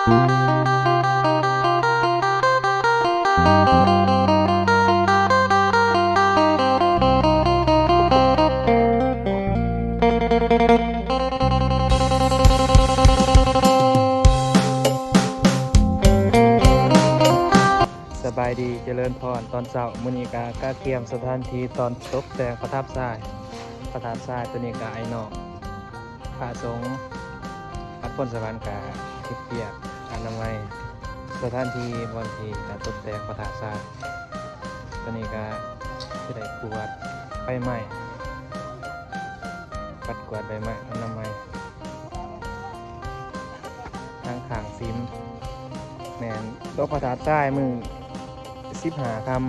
สบายดีเจริญพรตอนเช้ามื้อนี้ก็เตรียมสถานที่ตอนตกแต่งพระธาตุทรายตัวนี้ก็ไอ้นอกพระสงฆ์วัดพ้นสวรรค์ก็คิดเปียกอนามัยสถานที่บอนที่จะตกแต่งพระธาตุทรายตัวนี้ก็สิได้กวาดใบไม้ปัดกวาดใบไม้อนามัยทางข้างซิมแม่นตกพระธาตุทรายมือ15 ค่ำ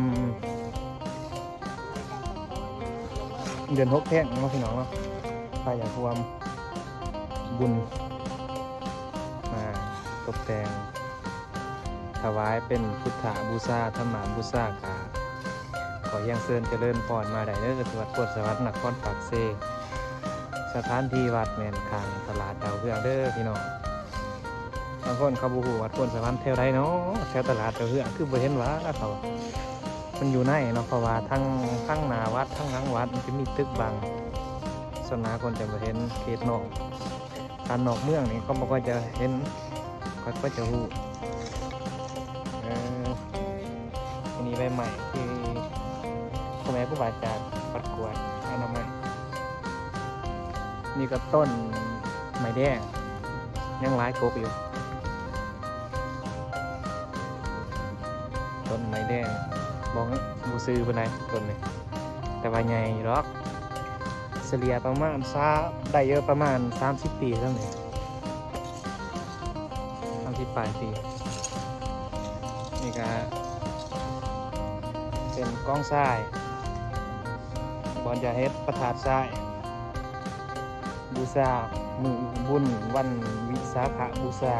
เดือน6แท่งเนาะพี่น้องเนาะใครอยากรวมบุญมาตกแต่งถวายเป็นพุทธบูชาธรรมบูชากาขอยังเชิญเจริญพรมาได้เด้อที่วัดโพธิสวัสดิ์นครปากเซสถานที่วัดแม่นข้างตลาดดาวเรืองเด้อพี่น้องบางคนเขาบูฮูวัดโพธิสวรรค์แถวใดเนาะแถวตลาดดาวเรืองคือบ่เห็นว่าเขามันอยู่ในเนาะเพราะว่าทั้งหน้าวัดทั้งหลังวัดมันจะมีตึกบังส่วนหน้าคนจะบ่เห็นเขตนอกการนอกเมืองนี่เขาบอกว่าจะเห็นก็จะฮู้อันนี้ใบใหม่ที่พ่อแม่ครูบาอาจารย์ปัดกวาดอนามัยนี่ก็ต้นไม้แดงยังหลายกกอยู่ต้นไม้แดงมองบูซื้อไปไหนต้นนี้แต่ว่าใหญ่หรอกเฉลี่ยประมาณได้เยอะประมาณ30 ปีเท่านี้30 ปลายปีนี่ก็เป็นกองทรายบอนจะเฮ็ดพระธาตุทรายบูชามือบุญวันวิสาขบูชา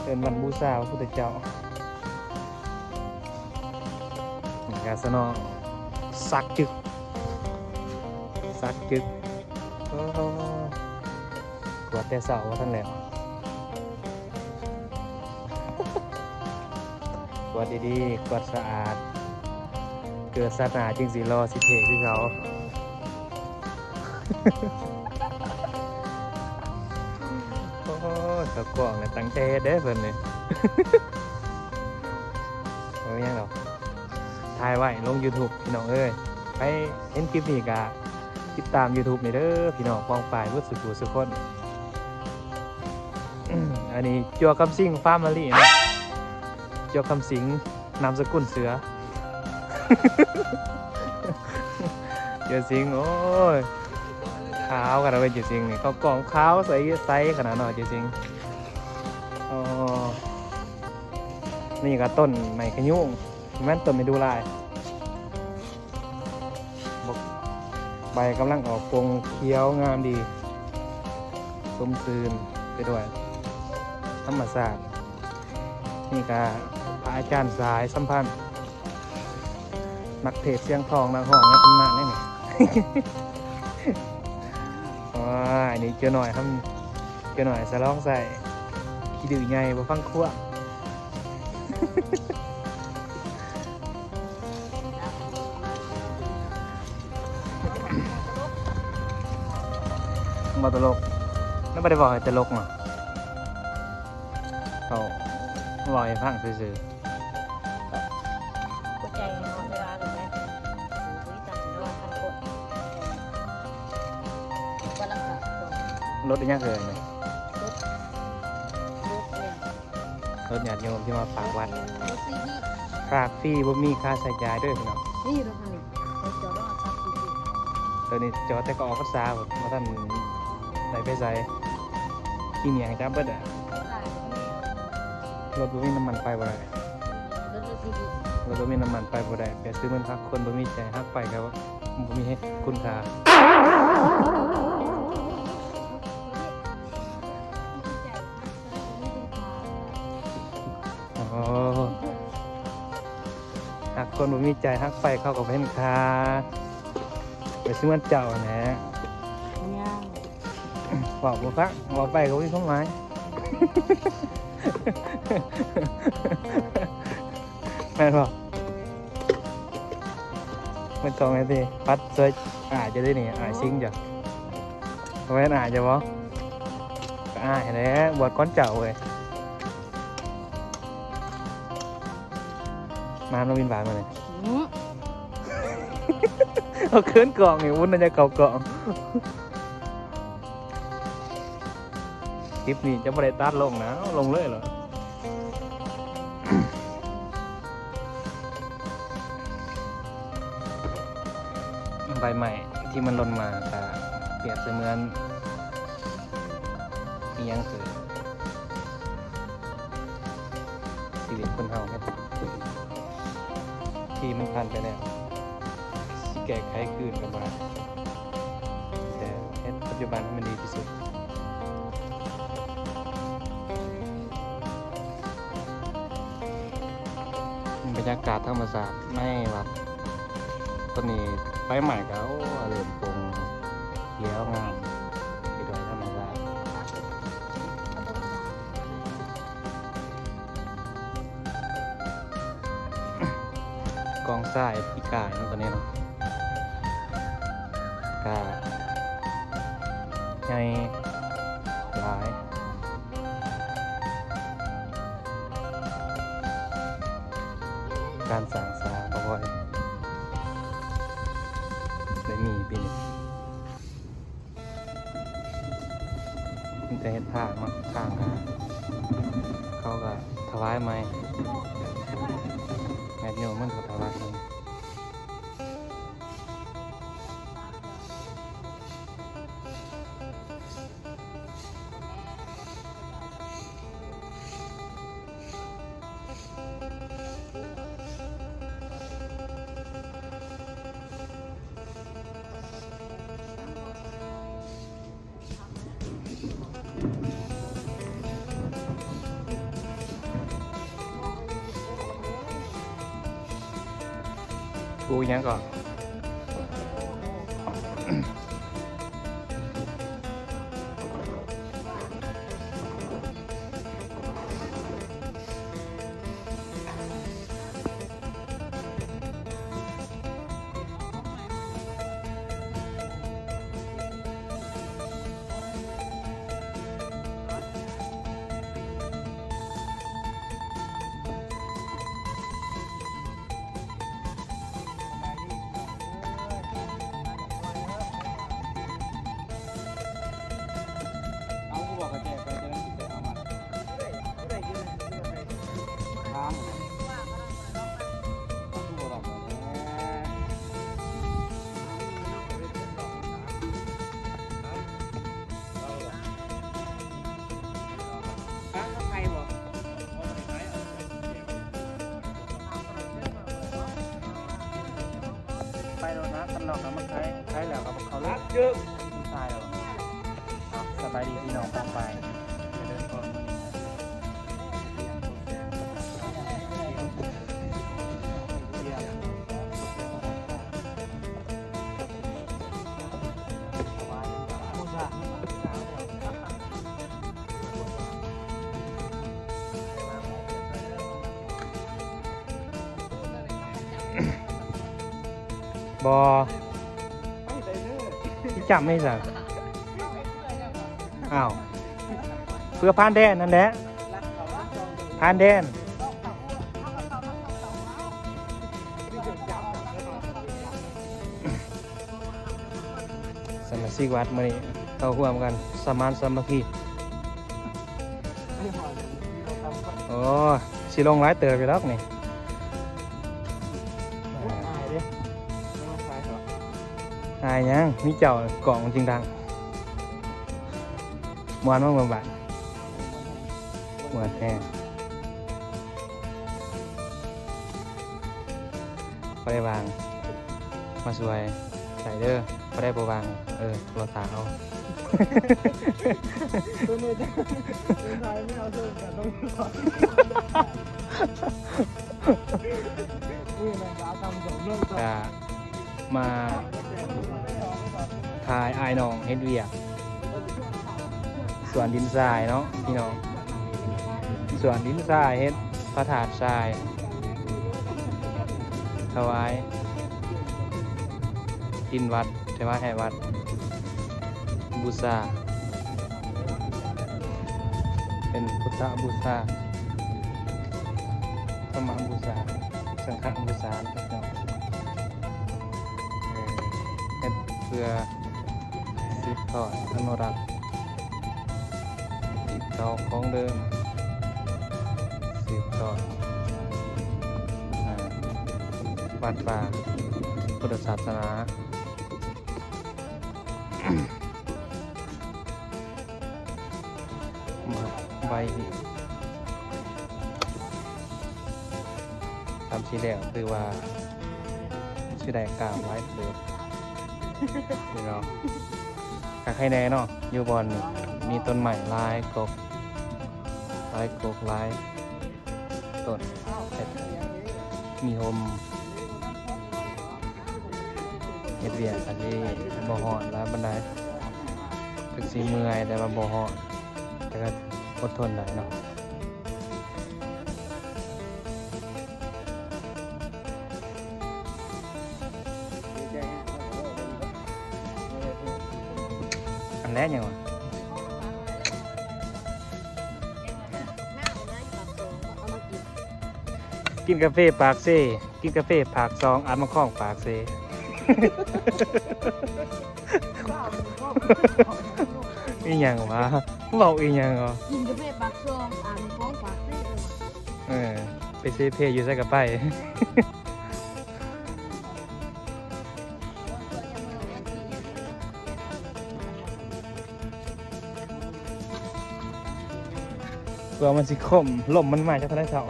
เป็นวันบูชาพระพุทธเจ้านี่ก็สนอสักจึกกวาดแต่เสาว่าท่านแล้วกวาดดีๆกวาดสะอาดเกิดศาสนาจึงสิรอสิเทที่เขาโอ้ตะกวางเนี่ยตั้งใจเฮ็ดเด้อเพิ่นนี่เอาอย่างหรอถ่ายไว้ลง YouTube พี่น้องเอ้ยไปเห็นคลิปนี้ก็ติดตาม YouTube นี่เด้อพี่น้องปองฝ่ายวุฒิสุคนอันนี้จัวคำสิงฟาร์มมะลินะจัวคำสิงนามสกุลเสือเจ้าสิงโอ้ยขาวขนาดเป็นเจ้าสิงนี่เขากล่องขาวใสขนาดหน่อยเจ้าสิงอ๋อนี่ก็ต้นไม้ขยุ่งแม่นต้นไม้ดูลายใบกำลังออกพวงเขียวงามดีสมซื่นไปด้วยธรรมศาสตร์นี่ก็พระอาจารย์สายสัมพันธ์นักเทศเสียงทองนักห้องนักตำนานนี่นี่ อันนี้เจอหน่อยครับเจอหน่อยสะร้องใส่ขี้ดื้อใหญ่บ่ฟังคั่วบ่ตลกนั่นไม่ได้บอกให้ตลกเนาะเขาลอยฟังซื่อกดใจเนาะเวลาเลยไหมวิจารณ์ว่าทันกดวันละค่ะ รถได้ยังเคยไหม รถเนี่ยรถญาติโยมที่มาฝากวัด รถซีพี ฝากฟรีบ่มีค่าใช้จ่ายด้วยพี่น้อง นี่รถคันนี้รถจอดรอซับซีพี ตัวนี้จอดแต่ก็ออกพรรษาหมดเพราะท่านไหนไปใส่ขี้เหนียงจับเบิดอ่ะรถบ่มีน้ำมันไปบ่ได้ รถซีพี รถบ่มีน้ำมันไปบ่ได้ไปซื้อมันฮักคนบ่มีใจฮักไปก็บ่มีให้คุณค่าอ๋อฮักคนบ่มีใจฮักไปเขาก็บ่เห็นค่าไปซื้อมันเจ้าแหละบอกบ่ฟังบอกไปก็บ่มีความหมาย แม่นบอกมันตรงไหนดิพัดเซิร์ชจะได้นี่ซิงจ้ะเพราะฉะนั้นจะบอกเห็นไหมบวชก้อนเจ้าเลยมาโนวินบานมาเลย เอาเคลื่อนกล่องนี่วุ้นน่าจะเก่ากล่องคลิปนี้จะไม่ได้ตัดลงนะลงเลยเหรอ ใบใหม่ที่มันหล่นมาแต่เปรียบเสมือนอีหยังคือชีวิตคนเฮาครับที่มันผ่านไปแล้วสิแก้ไขคืนกันมาแต่เห็นปัจจุบันให้มันดีที่สุดบรรยากาศธรรมศาสตร์ไม่วัดต้นนี้ไปใหม่ก็เริ่มปรุงเลี้ยวงามไปด้วยธรรมศาสตร์กองทรายปีกายนั่นตัวนี้เนาะกาใหญ่หลายการสั่งสาบ่อยได้มีปีนี้มันจะเห็นทางมาทางเขาก็ถวายไม้แม่โยมมันก็ถวายไม้กูยังก่อนไปโดนนะตลอดนะมันใช้แล้วกับเขาเลิกเยอะตายแล้วสบายดีพี่น้องฟังไปเดินก่อนบอที่จับไม่สั่งอ้าวเพื่อพานแดนนั่นแหละพานแดนสมาชิกวัดมานี่เข้าร่วมกันสมานสามัคคีโอ้สิลงร้ายเต๋อไปแล้วนี่ยังมีเจ้ากล่องจริงดังมวนมากบางบาทมวนแท้พอได้วางมาสวยใส่เด้อพอได้ประวางเราตาเอาตัวนี้จะเป็นไทยไม่เอาเสื้อกันต้องก่อนนี่มันจะทำสมเรื่องต่อมาทายอายน้องเฮ็ดเวียกส่วนดินทรายเนาะพี่น้อง ส่วนดินทรายเฮ็ดพระธาตุทรายถวายดินวัดถวายให้วัดบูชาเป็นพุทธบูชาธรรมบูชาสังฆบูชานะครับเฮ็ดเพื่อสืบทอดอนุรักษ์ติดต่อของเดิมสืบทอดวัดป่าพุทธศาสนาใบทำสีแดงคือว่าชื่อใดกล่าวไว้เปิดคือเราคาใครแน่เนาะอยู่บอนมีต้นใหม่ลายกกลายกกลายต้นมีโฮมเฮ็ดเวียกอันนี้บ่ฮอดแล้วบันไดถึงสีเมื่อยแต่ว่าบ่ฮอดแต่ก็อดทนได้เนาะอันแรกยังวะกินกาแฟปากเซ่กินกาแฟปากซองอ่านมาคล้องปากเซ่ อีหยังวะบอกอีหยังเหรอ กินกาแฟปากซองอ่านฟ้องปากเต้ ไปเซเพอยู่ใส่กับไป กลัวมันสิคมลมมันมาจากทะเลเสา